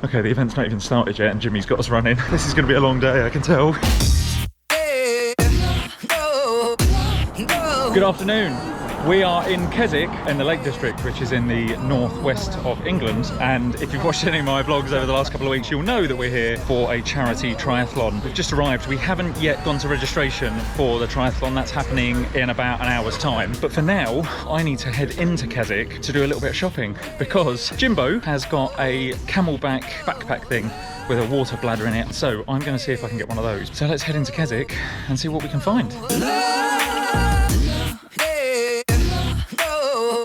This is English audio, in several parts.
Okay, the event's not even started yet and Jimmy's got us running. This is going to be a long day, I can tell. Good afternoon. We are in Keswick in the Lake District, which is in the northwest of England. And if you've watched any of my vlogs over the last couple of weeks, you'll know that we're here for a charity triathlon. We've just arrived. We haven't yet gone to registration for the triathlon. That's happening in about an hour's time. But for now, I need to head into Keswick to do a little bit of shopping because Jimbo has got a camelback backpack thing with a water bladder in it. So I'm going to see if I can get one of those. So let's head into Keswick and see what we can find.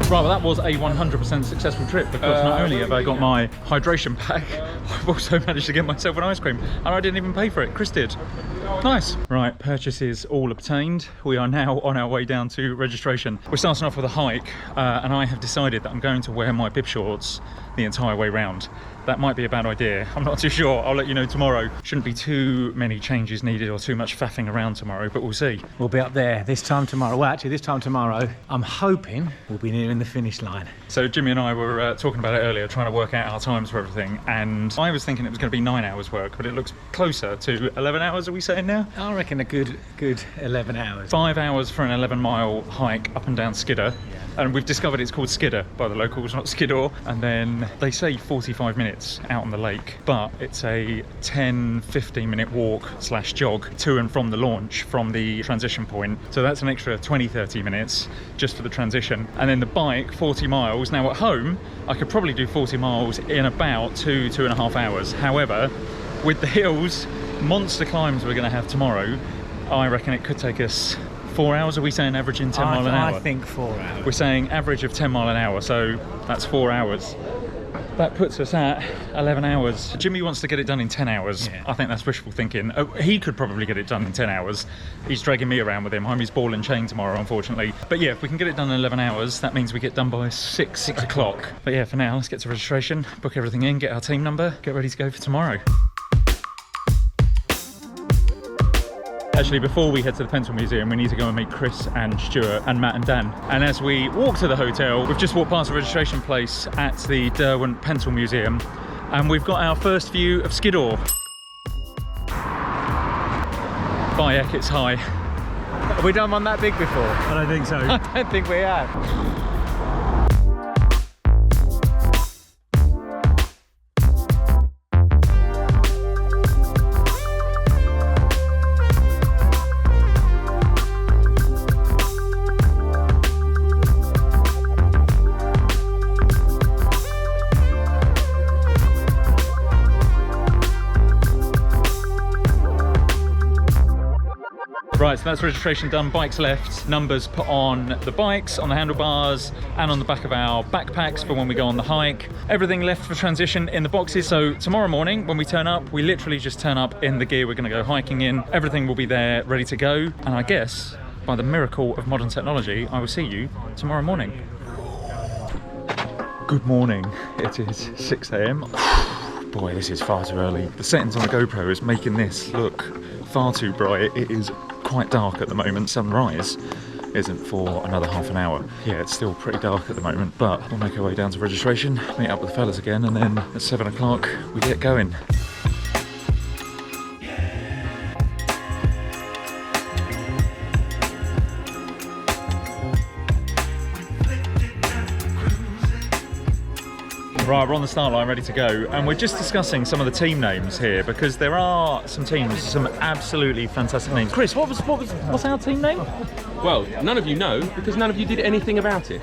Right, well that was a 100% successful trip because not only have I got my hydration pack, I've also managed to get myself an ice cream and I didn't even pay for it. Chris did. Nice. Right, purchases all obtained. We are now on our way down to registration. We're starting off with a hike and I have decided that I'm going to wear my bib shorts the entire way round. That might be a bad idea. I'm not too sure. I'll let you know tomorrow. Shouldn't be too many changes needed or too much faffing around tomorrow, but we'll see. We'll be up there this time tomorrow. Well, actually, this time tomorrow, I'm hoping we'll be nearing the finish line. So Jimmy and I were talking about it earlier, trying to work out our times for everything, and I was thinking it was going to be 9 hours work, but it looks closer to 11 hours, are we saying now? I reckon a good 11 hours. 5 hours for an 11-mile hike up and down Skidder. Yeah. And we've discovered it's called Skidder by the locals, not Skiddaw. And then they say 45 minutes out on the lake, but it's a 10-15 minute walk / jog to and from the launch from the transition point. So that's an extra 20-30 minutes just for the transition. And then the bike, 40 miles. Now at home, I could probably do 40 miles in about 2.5 hours. However, with the hills, monster climbs we're going to have tomorrow, I reckon it could take us 4 hours. Are we saying averaging 10 mile an hour? I think 4 hours. We're saying average of 10 mile an hour, so that's 4 hours. That puts us at 11 hours. Jimmy wants to get it done in 10 hours. Yeah. I think that's wishful thinking. Oh, he could probably get it done in 10 hours. He's dragging me around with him. I'm his ball and chain tomorrow, unfortunately. But yeah, if we can get it done in 11 hours, that means we get done by 6 o'clock. But yeah, for now, let's get to registration, book everything in, get our team number, get ready to go for tomorrow. Actually, before we head to the Pencil Museum, we need to go and meet Chris and Stuart and Matt and Dan. And as we walk to the hotel, we've just walked past the registration place at the Derwent Pencil Museum, and we've got our first view of Skiddaw. Bayek, it's high. Have we done one that big before? I don't think so. I don't think we have. Right, so that's registration done, bikes left, numbers put on the bikes, on the handlebars, and on the back of our backpacks for when we go on the hike. Everything left for transition in the boxes, so tomorrow morning when we turn up, we literally just turn up in the gear we're going to go hiking in. Everything will be there, ready to go, and I guess, by the miracle of modern technology, I will see you tomorrow morning. Good morning, it is 6 AM. Boy, this is far too early. The settings on the GoPro is making this look far too bright. It is quite dark at the moment. Sunrise isn't for another half an hour. Yeah, it's still pretty dark at the moment, but we'll make our way down to registration, meet up with the fellas again, and then at 7 o'clock we get going. Right, we're on the start line, ready to go, and we're just discussing some of the team names here because there are some teams, some absolutely fantastic names. Chris, what's our team name? Well, none of you know because none of you did anything about it.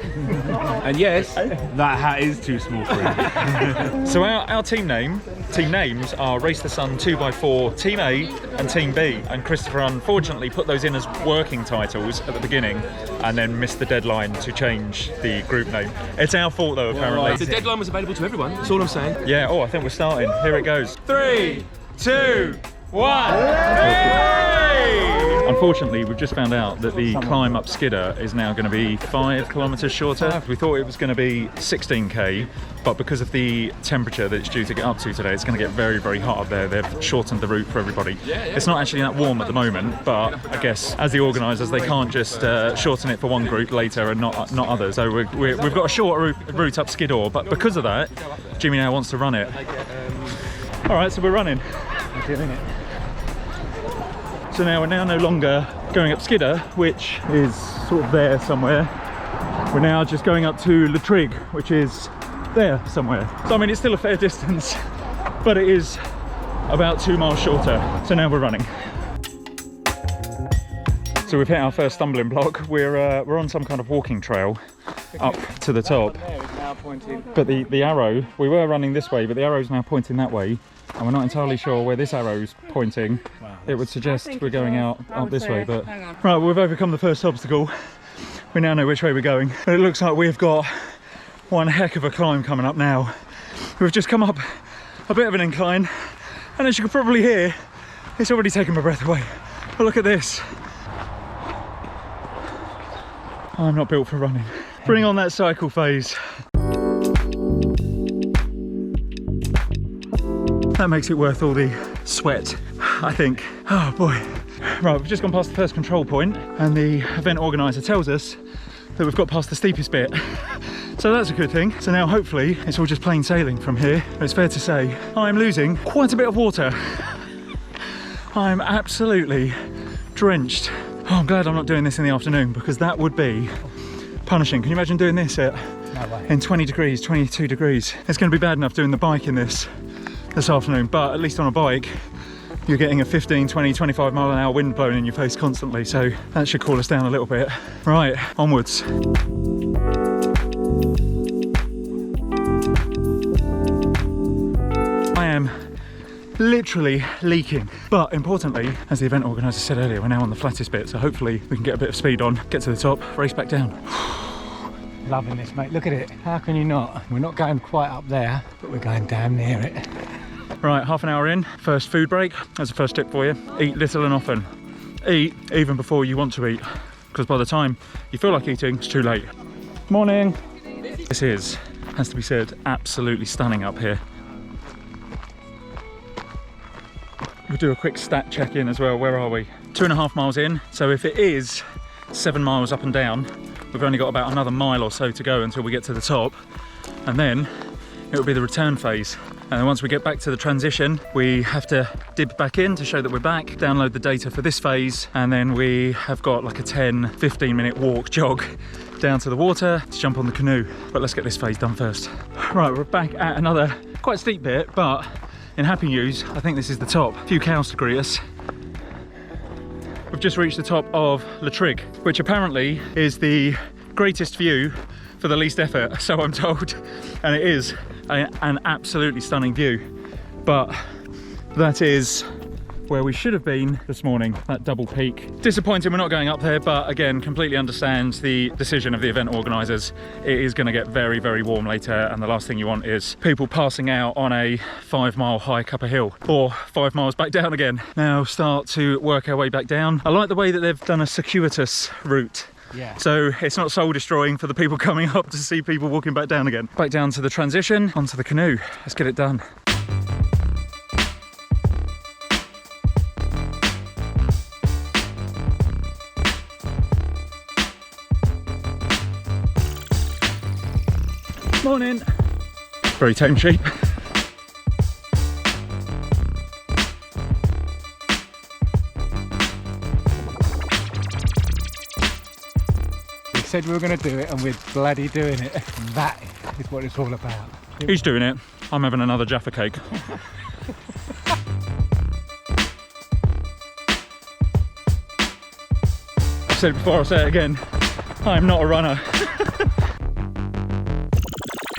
And yes, that hat is too small for you. So our team names are Race the Sun 2x4 Team A and Team B, and Christopher unfortunately put those in as working titles at the beginning and then missed the deadline to change the group name. It's our fault though, apparently. The deadline was available to everyone, that's all I'm saying. Yeah, oh, I think we're starting. Here it goes. 3, 2, 1. Hey! Unfortunately, we've just found out that the climb up Skidder is now going to be 5 kilometres shorter. We thought it was going to be 16k, but because of the temperature that it's due to get up to today, it's going to get very, very hot up there. They've shortened the route for everybody. It's not actually that warm at the moment, but I guess as the organisers, they can't just shorten it for one group later and not others. So we've got a short route up Skiddaw, but because of that, Jimmy now wants to run it. All right, so we're running. We're doing it. So now we're no longer going up Skidder, which is sort of there somewhere. We're now just going up to Le Trig, which is there somewhere. So I mean, it's still a fair distance, but it is about 2 miles shorter. So now we're running. So we've hit our first stumbling block. We're on some kind of walking trail up to the top. But the arrow, we were running this way, but the arrow's now pointing that way, and we're not entirely sure where this arrow's pointing. It would suggest we're going out this way, but right, we've overcome the first obstacle. We now know which way we're going, but it looks like we've got one heck of a climb coming up now. We've just come up a bit of an incline, and as you can probably hear, it's already taken my breath away. But look at this. I'm not built for running. Bring on that cycle phase. That makes it worth all the sweat, I think. Oh boy. Right, we've just gone past the first control point, and the event organizer tells us that we've got past the steepest bit. So that's a good thing. So now hopefully it's all just plain sailing from here. But it's fair to say I'm losing quite a bit of water. I'm absolutely drenched. Oh, I'm glad I'm not doing this in the afternoon, because that would be punishing. Can you imagine doing this in 20 degrees, 22 degrees? It's going to be bad enough doing the bike in this afternoon, but at least on a bike you're getting a 15, 20, 25 mile an hour wind blowing in your face constantly, so that should cool us down a little bit. Right, onwards. I am literally leaking, but importantly, as the event organizer said earlier, we're now on the flattest bit, so hopefully we can get a bit of speed on, get to the top, race back down. Loving this, mate. Look at it. How can you not? We're not going quite up there, but we're going damn near it. Right, half an hour in, first food break. That's a first tip for you. Eat little and often. Eat even before you want to eat, because by the time you feel like eating, it's too late. Morning. This is, has to be said, absolutely stunning up here. We'll do a quick stat check in as well. Where are we? 2.5 miles in. So if it is 7 miles up and down, we've only got about another mile or so to go until we get to the top. And then it will be the return phase. And then once we get back to the transition, we have to dip back in to show that we're back, download the data for this phase, and then we have got like a 10-15 minute walk, jog down to the water to jump on the canoe. But let's get this phase done first. Right, we're back at another quite steep bit, but in happy news, I think this is the top. A few cows to greet us. We've just reached the top of Le Trig, which apparently is the greatest view for the least effort, so I'm told. And it is an absolutely stunning view. But that is where we should have been this morning, that double peak. Disappointing we're not going up there, but again, completely understand the decision of the event organisers. It is going to get very, very warm later, and the last thing you want is people passing out on a 5 mile hike up a hill, or 5 miles back down again. Now start to work our way back down. I like the way that they've done a circuitous route. Yeah. So it's not soul destroying for the people coming up to see people walking back down again. Back down to the transition, onto the canoe. Let's get it done. Morning. Very tame sheep. We said we were going to do it, and we're bloody doing it. That is what it's all about. He's doing it. I'm having another Jaffa cake. I've said it before, I'll say it again. I'm not a runner.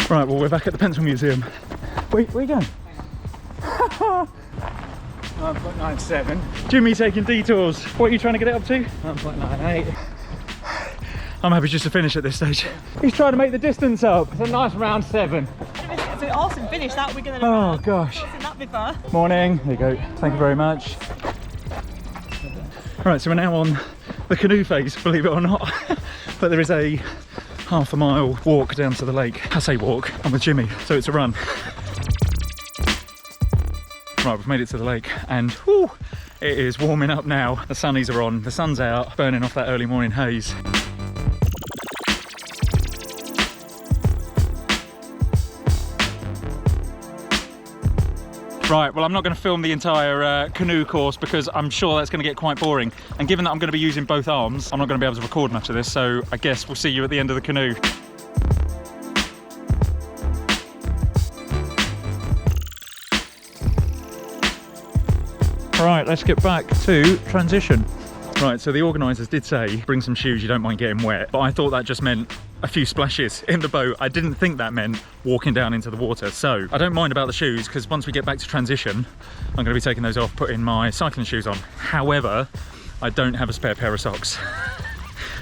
Right, well, we're back at the Pencil Museum. Wait, where are you going? 9.97. Jimmy taking detours. What are you trying to get it up to? 9.98. I'm happy just to finish at this stage. He's trying to make the distance up. It's a nice round 7. It's an awesome finish that we're going to Oh gosh. I've seen that before. Morning. There you go. Thank you very much. Right, so we're now on the canoe phase, believe it or not. But there is a half a mile walk down to the lake. I say walk, I'm with Jimmy, so it's a run. Right, we've made it to the lake, and whew, it is warming up now. The sunnies are on, the sun's out, burning off that early morning haze. Right, well, I'm not going to film the entire canoe course because I'm sure that's going to get quite boring. And given that I'm going to be using both arms, I'm not going to be able to record much of this. So I guess we'll see you at the end of the canoe. Right, let's get back to transition. Right, so the organisers did say bring some shoes, you don't mind getting wet, but I thought that just meant a few splashes in the boat. I didn't think that meant walking down into the water. So I don't mind about the shoes because once we get back to transition, I'm going to be taking those off, putting my cycling shoes on. However, I don't have a spare pair of socks.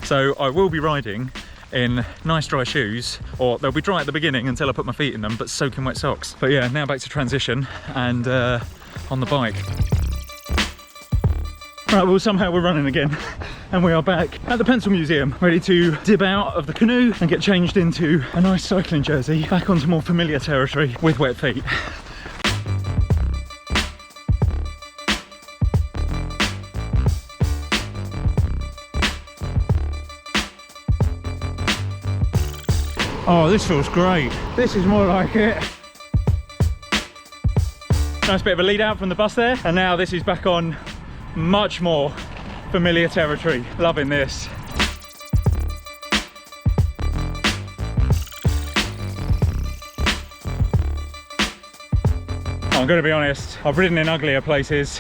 So I will be riding in nice dry shoes, or they'll be dry at the beginning until I put my feet in them, but soaking wet socks. But yeah, now back to transition and on the bike. Right, well, somehow we're running again and we are back at the Pencil Museum, ready to dip out of the canoe and get changed into a nice cycling jersey, back onto more familiar territory with wet feet. Oh, this feels great. This is more like it. Nice bit of a lead out from the bus there, and now this is back on much more familiar territory. Loving this. I'm going to be honest, I've ridden in uglier places.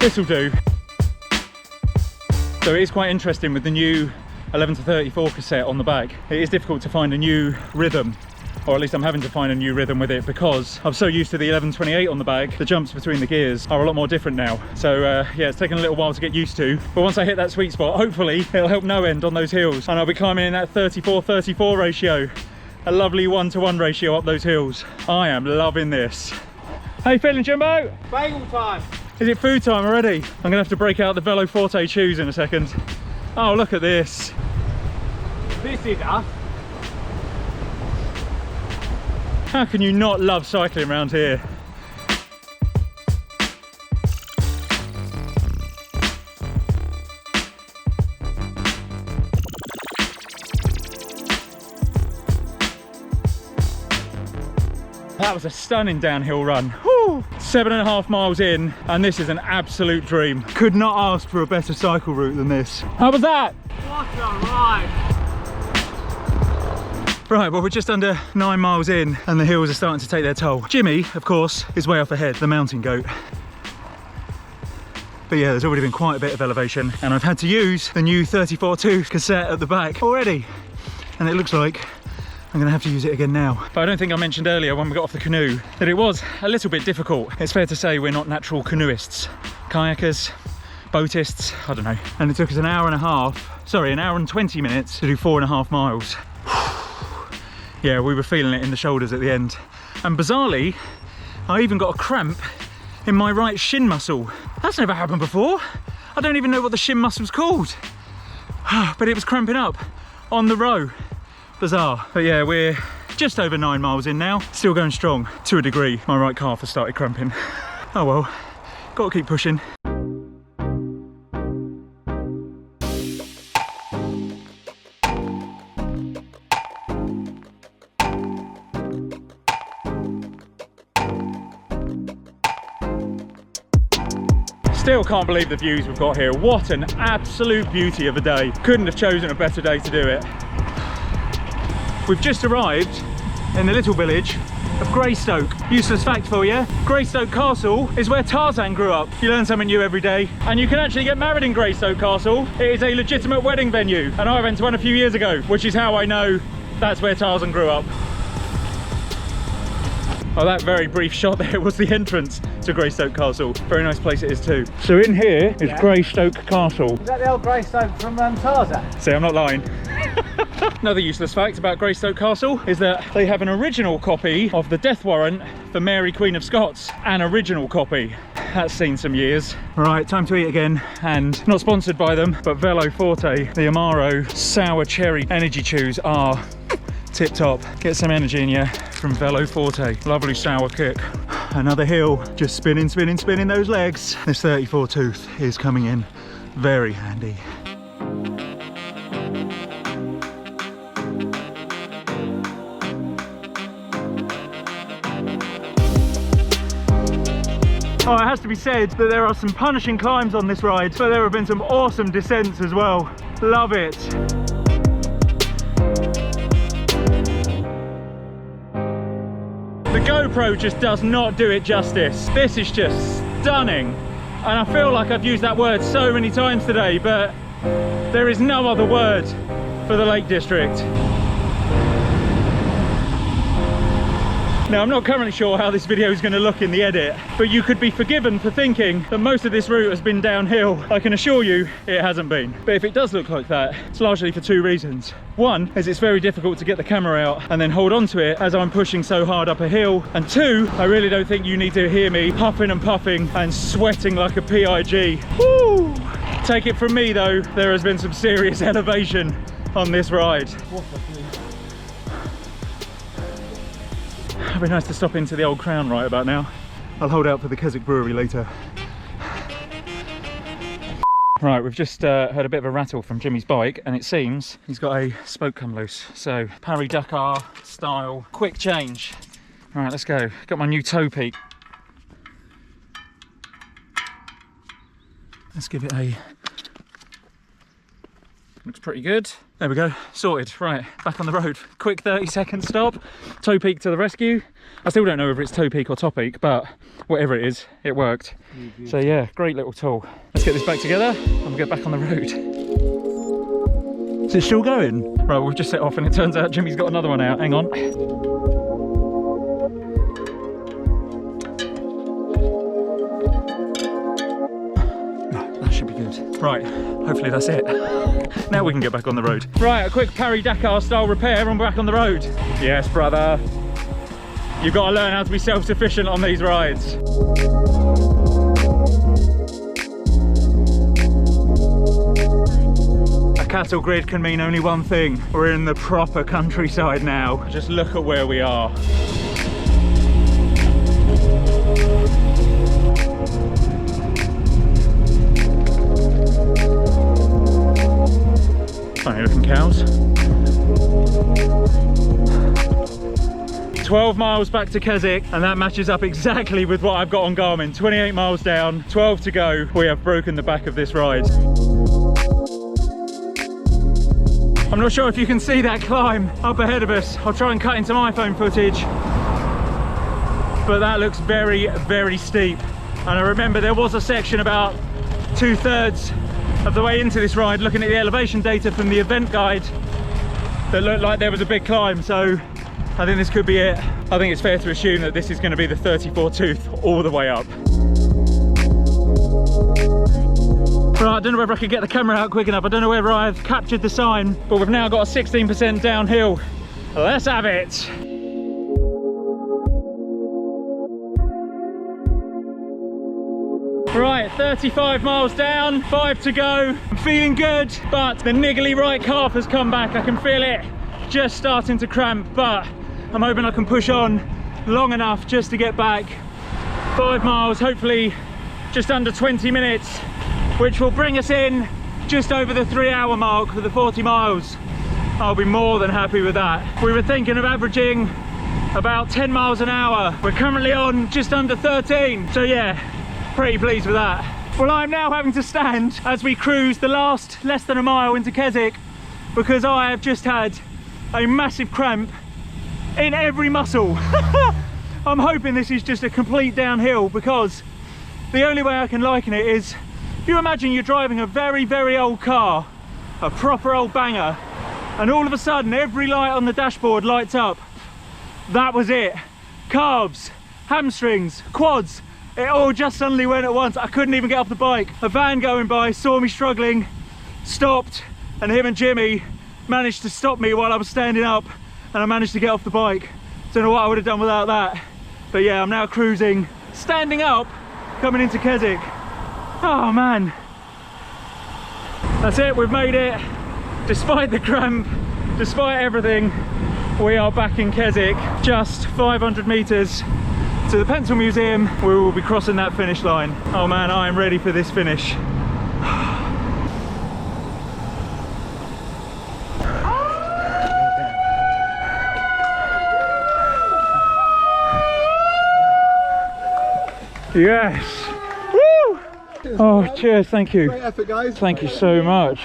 This'll do. So it is quite interesting with the new 11 to 34 cassette on the back. It is difficult to find a new rhythm, or at least I'm having to find a new rhythm with it because I'm so used to the 1128 on the back. The jumps between the gears are a lot more different now. So yeah, it's taken a little while to get used to, but once I hit that sweet spot, hopefully it'll help no end on those hills and I'll be climbing in that 34-34 ratio. A lovely 1-to-1 ratio up those hills. I am loving this. How you feeling, Jimbo? Bagel time. Is it food time already? I'm gonna have to break out the Velo Forte shoes in a second. Oh, look at this. This is us. How can you not love cycling around here? That was a stunning downhill run. Woo! 7.5 miles in, and this is an absolute dream. Could not ask for a better cycle route than this. How was that? What a ride. Right, well, we're just under 9 miles in and the hills are starting to take their toll. Jimmy, of course, is way off ahead, the mountain goat. But yeah, there's already been quite a bit of elevation and I've had to use the new 34.2 cassette at the back already. And it looks like I'm gonna have to use it again now. But I don't think I mentioned earlier when we got off the canoe that it was a little bit difficult. It's fair to say we're not natural canoeists. Kayakers, boatists, I don't know. And it took us an hour and 20 minutes to do 4.5 miles. Yeah, we were feeling it in the shoulders at the end. And bizarrely, I even got a cramp in my right shin muscle. That's never happened before. I don't even know what the shin muscle's called. But it was cramping up on the row. Bizarre. But yeah, we're just over 9 miles in now. Still going strong to a degree. My right calf has started cramping. Oh well, gotta keep pushing. Still can't believe the views we've got here. What an absolute beauty of a day. Couldn't have chosen a better day to do it. We've just arrived in the little village of Greystoke. Useless fact for you, Greystoke Castle is where Tarzan grew up. You learn something new every day. And you can actually get married in Greystoke Castle. It is a legitimate wedding venue. And I went to one a few years ago, which is how I know that's where Tarzan grew up. Oh, that very brief shot there was the entrance to Greystoke Castle. Very nice place it is too. So in here is Greystoke Castle. Is that the old Greystoke from Tarzan? See, I'm not lying. Another useless fact about Greystoke Castle is that they have an original copy of the death warrant for Mary Queen of Scots. An original copy. That's seen some years. Right, time to eat again, and not sponsored by them, but Velo Forte, the Amaro Sour Cherry Energy Chews are tip top. Get some energy in you from Velo Forte. Lovely sour kick. Another hill, just spinning, spinning, spinning those legs. This 34 tooth is coming in very handy. Oh, it has to be said that there are some punishing climbs on this ride, but there have been some awesome descents as well. Love it. The GoPro just does not do it justice. This is just stunning. And I feel like I've used that word so many times today, but there is no other word for the Lake District. Now, I'm not currently sure how this video is going to look in the edit, but you could be forgiven for thinking that most of this route has been downhill. I can assure you it hasn't been. But if it does look like that, it's largely for two reasons. One is it's very difficult to get the camera out and then hold on to it as I'm pushing so hard up a hill. And two, I really don't think you need to hear me huffing and puffing and sweating like a PIG. Woo! Take it from me though, there has been some serious elevation on this ride. It'd be nice to stop into the Old Crown right about now. I'll hold out for the Keswick Brewery later. Right, we've just heard a bit of a rattle from Jimmy's bike, and it seems he's got a spoke come loose. So Paris-Dakar style, quick change. Right, let's go. Got my new toe peak. Let's give it a... Looks pretty good. There we go, sorted. Right, back on the road. Quick 30-second stop. Toe peak to the rescue. I still don't know whether it's toe peak or top peak, but whatever it is, it worked. So yeah, great little tool. Let's get this back together and we'll get back on the road. Is it still going? Right, we've just set off and it turns out Jimmy's got another one out. Hang on. That should be good. Right, hopefully that's it. Now we can get back on the road. Right, a quick Paris-Dakar style repair and we're back on the road. Yes, brother. You've got to learn how to be self-sufficient on these rides. A cattle grid can mean only one thing. We're in the proper countryside now. Just look at where we are. Funny looking cows. 12 miles back to Keswick, and that matches up exactly with what I've got on Garmin. 28 miles down, 12 to go. We have broken the back of this ride. I'm not sure if you can see that climb up ahead of us. I'll try and cut in some iPhone footage. But that looks very, very steep. And I remember there was a section about 2/3 of the way into this ride, looking at the elevation data from the event guide, that looked like there was a big climb. So I think this could be it. I think it's fair to assume that this is going to be the 34 tooth all the way up. Right, I don't know whether I could get the camera out quick enough. I don't know whether I've captured the sign, but we've now got a 16% downhill. Let's have it. Right, 35 miles down, 5 to go. I'm feeling good, but the niggly right calf has come back. I can feel it just starting to cramp, but I'm hoping I can push on long enough just to get back. 5 miles, hopefully just under 20 minutes, which will bring us in just over the 3-hour mark for the 40 miles. I'll be more than happy with that. We were thinking of averaging about 10 miles an hour. We're currently on just under 13. So yeah, pretty pleased with that. Well, I'm now having to stand as we cruise the last less than a mile into Keswick because I have just had a massive cramp in every muscle. I'm hoping this is just a complete downhill, because the only way I can liken it is, if you imagine you're driving a very, very old car, a proper old banger, and all of a sudden every light on the dashboard lights up. That was it. Calves, hamstrings, quads, it all just suddenly went at once. I couldn't even get off the bike. A van going by saw me struggling, stopped, and him and Jimmy managed to stop me while I was standing up, and I managed to get off the bike. Don't know what I would have done without that. But yeah, I'm now cruising, standing up, coming into Keswick. Oh man. That's it, we've made it. Despite the cramp, despite everything, we are back in Keswick. Just 500 meters to the Pencil Museum. We will be crossing that finish line. Oh man, I am ready for this finish. Yes. Woo! Oh, cheers, thank you. Great effort, guys. Thank you so much.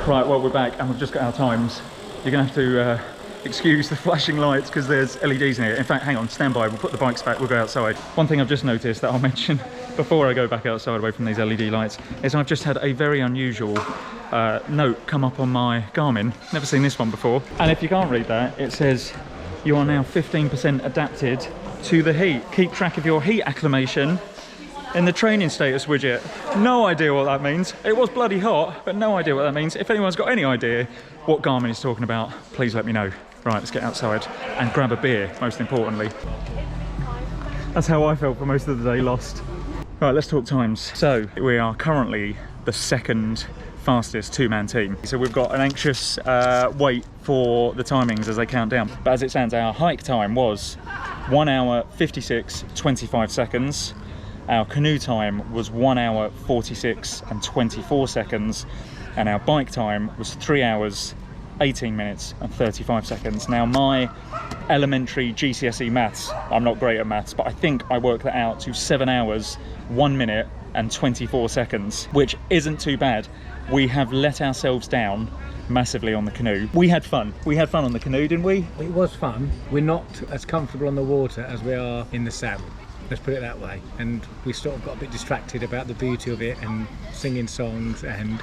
Right, well, we're back and we've just got our times. You're going to have to excuse the flashing lights because there's LEDs in here. In fact, hang on, stand by, we'll put the bikes back, we'll go outside. One thing I've just noticed that I'll mention before I go back outside away from these LED lights is I've just had a very unusual note come up on my Garmin. Never seen this one before. And if you can't read that, it says you are now 15% adapted to the heat. Keep track of your heat acclimation in the training status widget. No idea what that means. It was bloody hot, but no idea what that means. If anyone's got any idea what Garmin is talking about, please let me know. Right, let's get outside and grab a beer, most importantly. That's how I felt for most of the day, lost. Right, let's talk times. So, we are currently the second fastest two-man team. So we've got an anxious wait for the timings as they count down. But as it stands, our hike time was 1 hour 56, 25 seconds. Our canoe time was 1 hour 46 and 24 seconds. And our bike time was 3 hours 18 minutes and 35 seconds. Now my elementary GCSE maths, I'm not great at maths, but I think I worked that out to 7 hours, 1 minute and 24 seconds, which isn't too bad. We have let ourselves down massively on the canoe. We had fun. We had fun on the canoe, didn't we? It was fun. We're not as comfortable on the water as we are in the saddle. Let's put it that way. And we sort of got a bit distracted about the beauty of it and singing songs and...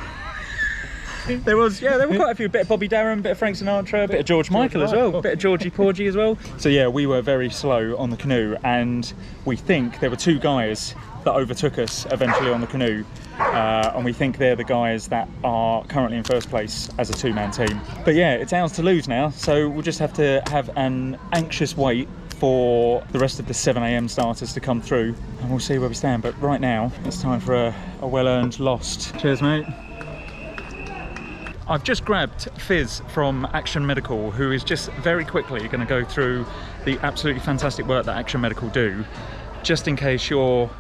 There were quite a few, bit of Bobby Darin, bit of Frank Sinatra, a bit of George Michael as well, a bit of Georgie Porgy as well. So yeah, we were very slow on the canoe, and we think there were two guys that overtook us eventually on the canoe, and we think they're the guys that are currently in first place as a two-man team. But yeah, it's ours to lose now, so we'll just have to have an anxious wait for the rest of the 7 AM starters to come through, and we'll see where we stand. But right now, it's time for a well-earned lost. Cheers, mate. I've just grabbed Fizz from Action Medical, who is just very quickly going to go through the absolutely fantastic work that Action Medical do, just in case you're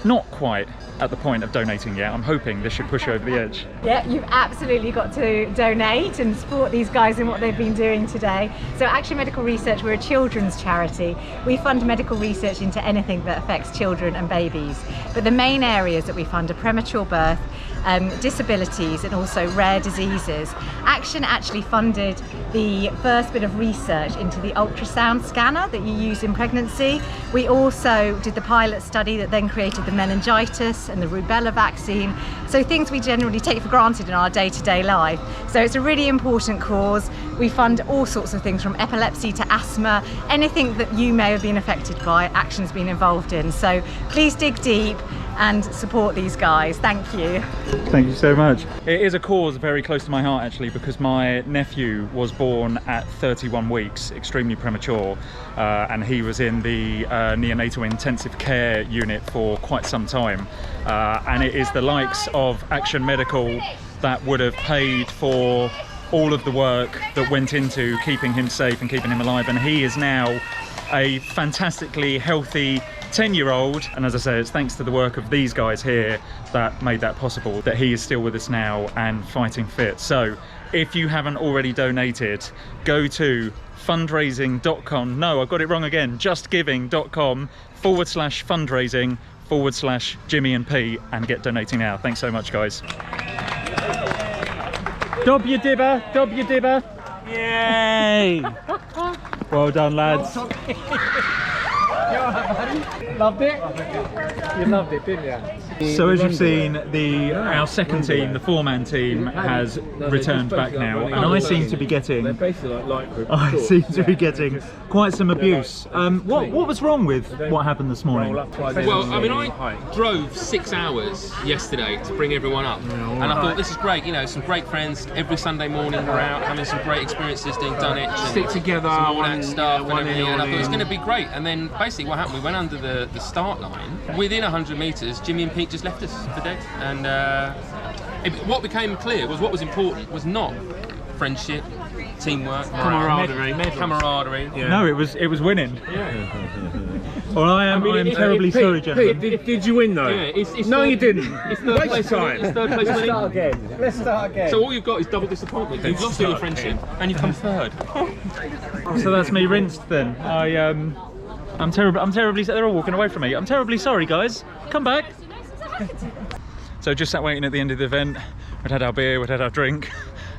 not quite at the point of donating yet. I'm hoping this should push you over the edge. Yeah, you've absolutely got to donate and support these guys in what they've been doing today. So Action Medical Research, we're a children's charity. We fund medical research into anything that affects children and babies. But the main areas that we fund are premature birth, disabilities and also rare diseases. Action actually funded the first bit of research into the ultrasound scanner that you use in pregnancy. We also did the pilot study that then created the meningitis and the rubella vaccine. So things we generally take for granted in our day-to-day life. So it's a really important cause. We fund all sorts of things from epilepsy to asthma, anything that you may have been affected by, Action's been involved in. So please dig deep and support these guys. Thank you. Thank you so much. It is a cause very close to my heart actually, because my nephew was born at 31 weeks, extremely premature, and he was in the neonatal intensive care unit for quite some time, and it is the likes of Action Medical that would have paid for all of the work that went into keeping him safe and keeping him alive, and he is now a fantastically healthy 10-year-old, and as I say, it's thanks to the work of these guys here that made that possible, that he is still with us now and fighting fit. So if you haven't already donated, go to fundraising.com, no, I got it wrong again, justgiving.com/fundraising/Jimmy and Pete, and get donating now. Thanks so much, guys. Dob your dibber, dob your dibber. Yay! Well done, lads. Loved it? You loved it, didn't you? So as you've seen, our second team, the four-man team, has returned back now, and I seem to be getting quite some abuse. What was wrong with what happened this morning? Well, I mean, I drove 6 hours yesterday to bring everyone up, and I thought this is great. You know, some great friends. Every Sunday morning we're out having some great experiences doing Dunwich, Stick together, all that stuff, and one everything. in, And I all thought it was in. going to be great. And then basically what happened? We went under the start line. Within 100 metres, Jimmy and Pete just left us for dead. And what became clear was what was important was not friendship, teamwork, camaraderie. Yeah. No, it was winning. Well, I'm terribly sorry, gentlemen. Did you win though? Yeah, it's No, third- you didn't. It's third Waste place time. winning. It's third place winning. Let's start again. So all you've got is double disappointment. You've lost all your friendship and you've come third. So that's me rinsed then. I'm terribly, they're all walking away from me. I'm terribly sorry, guys. Come back. So just sat waiting at the end of the event. We'd had our beer, we'd had our drink,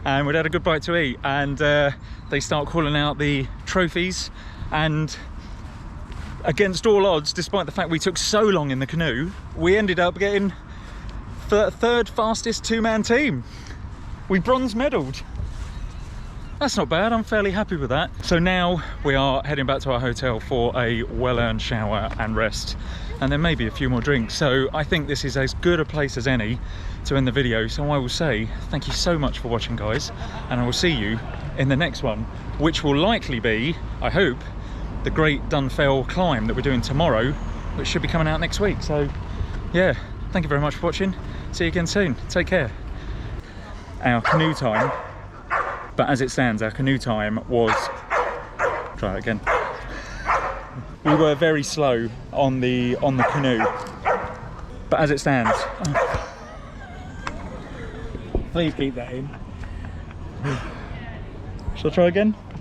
and we'd had a good bite to eat. And they start calling out the trophies. And against all odds, despite the fact we took so long in the canoe, we ended up getting third fastest two-man team. We bronze medalled. That's not bad, I'm fairly happy with that. So now we are heading back to our hotel for a well-earned shower and rest, and then maybe a few more drinks. So I think this is as good a place as any to end the video. So I will say thank you so much for watching, guys, and I will see you in the next one, which will likely be, I hope, the Great Dunfell climb that we're doing tomorrow, which should be coming out next week. So yeah, thank you very much for watching. See you again soon. Take care. Our canoe time, but as it stands, our canoe time was, try it again. We were very slow on the canoe, but as it stands, Please keep that in. shall I try again?